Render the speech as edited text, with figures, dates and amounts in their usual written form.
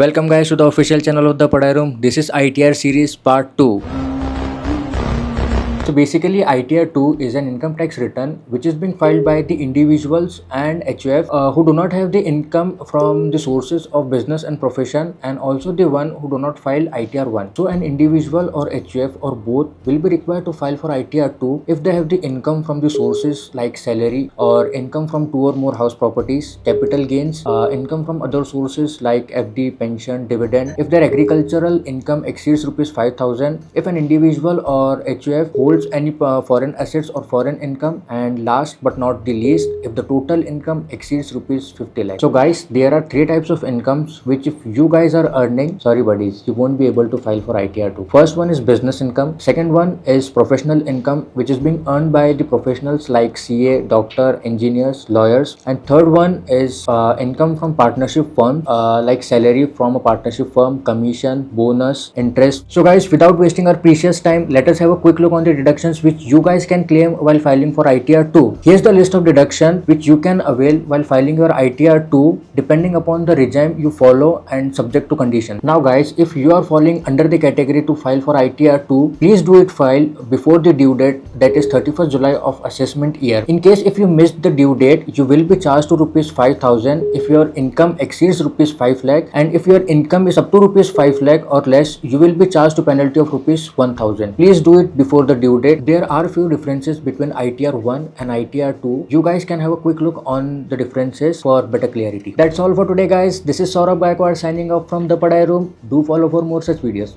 Welcome guys to the official channel of the Padai Room. This is ITR series part 2. So basically ITR 2 is an income tax return which is being filed by the individuals and HUF who do not have the income from the sources of business and profession, and also the one who do not file ITR 1. So an individual or HUF or both will be required to file for ITR 2 if they have the income from the sources like salary or income from 2 or more house properties, capital gains, income from other sources like FD, pension, dividend. If their agricultural income exceeds rupees 5,000, if an individual or HUF holds any foreign assets or foreign income, and last but not the least, if the total income exceeds rupees 50 lakh. So guys, there are three types of incomes which if you guys are earning, sorry buddies, you won't be able to file for ITR 2. First one is business income. Second one is professional income which is being earned by the professionals like CA, doctor, engineers, lawyers. And third one is income from partnership firm like salary from a partnership firm, commission, bonus, interest. So guys, without wasting our precious time, let us have a quick look on the deductions which you guys can claim while filing for ITR 2. Here's the list of deduction which you can avail while filing your ITR 2 depending upon the regime you follow and subject to condition. Now guys, if you are falling under the category to file for ITR 2, please do it file before the due date, that is 31st July of assessment year. In case if you missed the due date, you will be charged to rupees 5,000 if your income exceeds rupees 5 lakh, and if your income is up to rupees 5 lakh or less, you will be charged to penalty of rupees 1,000. Please do it before the due date. There are few differences between ITR 1 and ITR 2. You guys can have a quick look on the differences for better clarity. That's all for today guys. This is Saurabh Gaikwad signing off from the Padai Room. Do follow for more such videos.